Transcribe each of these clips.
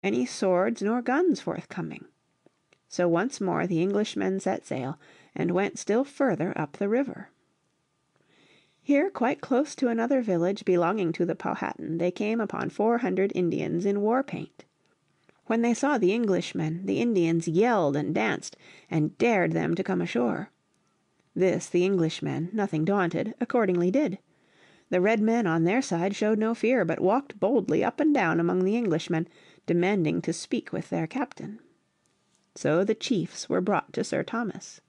any swords nor guns forthcoming. So once more the Englishmen set sail, and went still further up the river. Here, quite close to another village belonging to the Powhatan, they came upon 400 Indians in war paint. When they saw the Englishmen, the Indians yelled and danced, and dared them to come ashore. This the Englishmen, nothing daunted, accordingly did. The red men on their side showed no fear, but walked boldly up and down among the Englishmen, demanding to speak with their captain. So the chiefs were brought to Sir Thomas.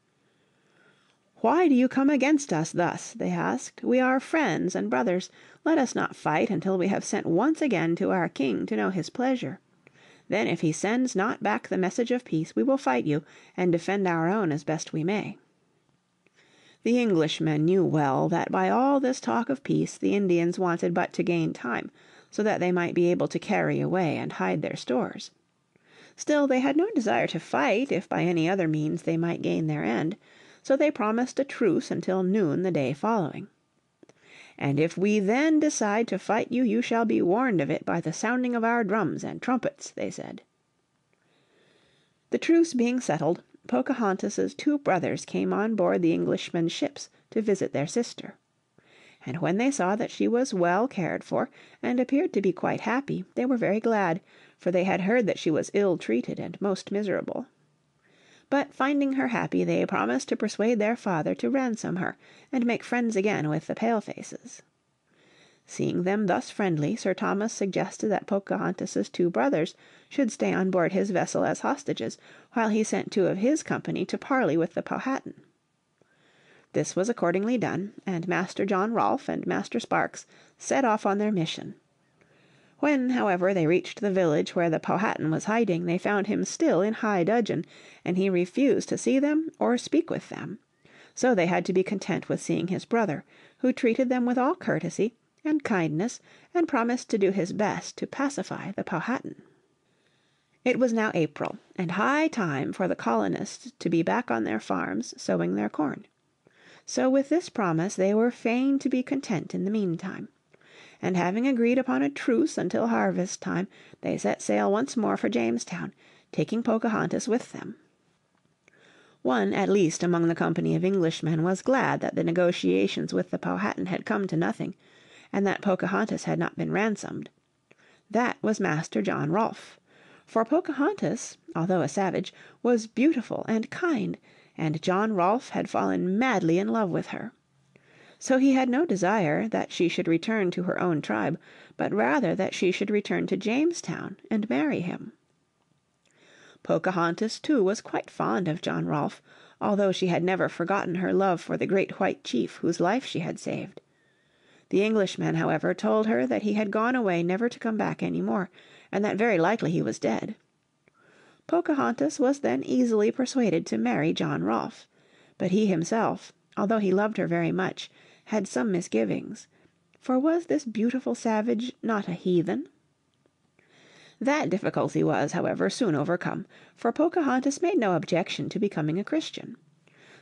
"Why do you come against us thus?" they asked. "We are friends and brothers. Let us not fight until we have sent once again to our king to know his pleasure. Then if he sends not back the message of peace we will fight you, and defend our own as best we may." The Englishmen knew well that by all this talk of peace the Indians wanted but to gain time, so that they might be able to carry away and hide their stores. Still they had no desire to fight if by any other means they might gain their end, so they promised a truce until noon the day following. "And if we then decide to fight you, you shall be warned of it by the sounding of our drums and trumpets," they said. The truce being settled, Pocahontas's 2 brothers came on board the Englishmen's ships to visit their sister. And when they saw that she was well cared for, and appeared to be quite happy, they were very glad, for they had heard that she was ill-treated and most miserable. But finding her happy, they promised to persuade their father to ransom her, and make friends again with the Palefaces. Seeing them thus friendly, Sir Thomas suggested that Pocahontas's 2 brothers should stay on board his vessel as hostages, while he sent 2 of his company to parley with the Powhatan. This was accordingly done, and Master John Rolfe and Master Sparks set off on their mission. When, however, they reached the village where the Powhatan was hiding, they found him still in high dudgeon, and he refused to see them or speak with them. So they had to be content with seeing his brother, who treated them with all courtesy and kindness, and promised to do his best to pacify the Powhatan. It was now April, and high time for the colonists to be back on their farms sowing their corn. So with this promise they were fain to be content in the meantime. And having agreed upon a truce until harvest time, they set sail once more for Jamestown, taking Pocahontas with them. One at least among the company of Englishmen was glad that the negotiations with the Powhatan had come to nothing, and that Pocahontas had not been ransomed. That was Master John Rolfe. For Pocahontas, although a savage, was beautiful and kind, and John Rolfe had fallen madly in love with her. So he had no desire that she should return to her own tribe, but rather that she should return to Jamestown and marry him. Pocahontas, too, was quite fond of John Rolfe, although she had never forgotten her love for the great white chief whose life she had saved. The Englishmen, however, told her that he had gone away never to come back any more, and that very likely he was dead. Pocahontas was then easily persuaded to marry John Rolfe, but he himself, although he loved her very much, had some misgivings, for was this beautiful savage not a heathen? That difficulty was, however, soon overcome, for Pocahontas made no objection to becoming a Christian.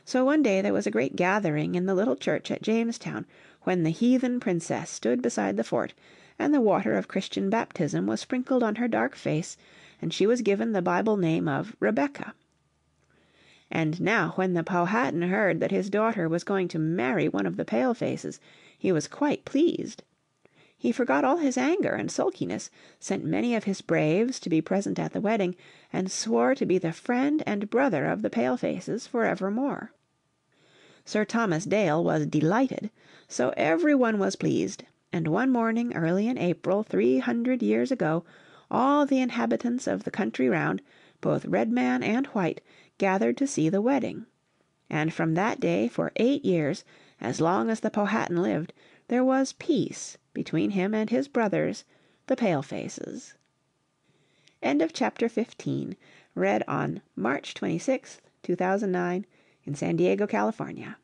So one day there was a great gathering in the little church at Jamestown, when the heathen princess stood beside the fort, and the water of Christian baptism was sprinkled on her dark face, and she was given the Bible name of Rebecca. And now when the Powhatan heard that his daughter was going to marry one of the Palefaces, he was quite pleased. He forgot all his anger and sulkiness, sent many of his braves to be present at the wedding, and swore to be the friend and brother of the Palefaces forevermore. Sir Thomas Dale was delighted, so every one was pleased, and one morning early in April 300 years ago, all the inhabitants of the country round, both red man and white, gathered to see the wedding. And from that day for 8 years, as long as the Powhatan lived, there was peace between him and his brothers, the Palefaces. End of chapter 15. Read on March 26th, 2009, in San Diego, California.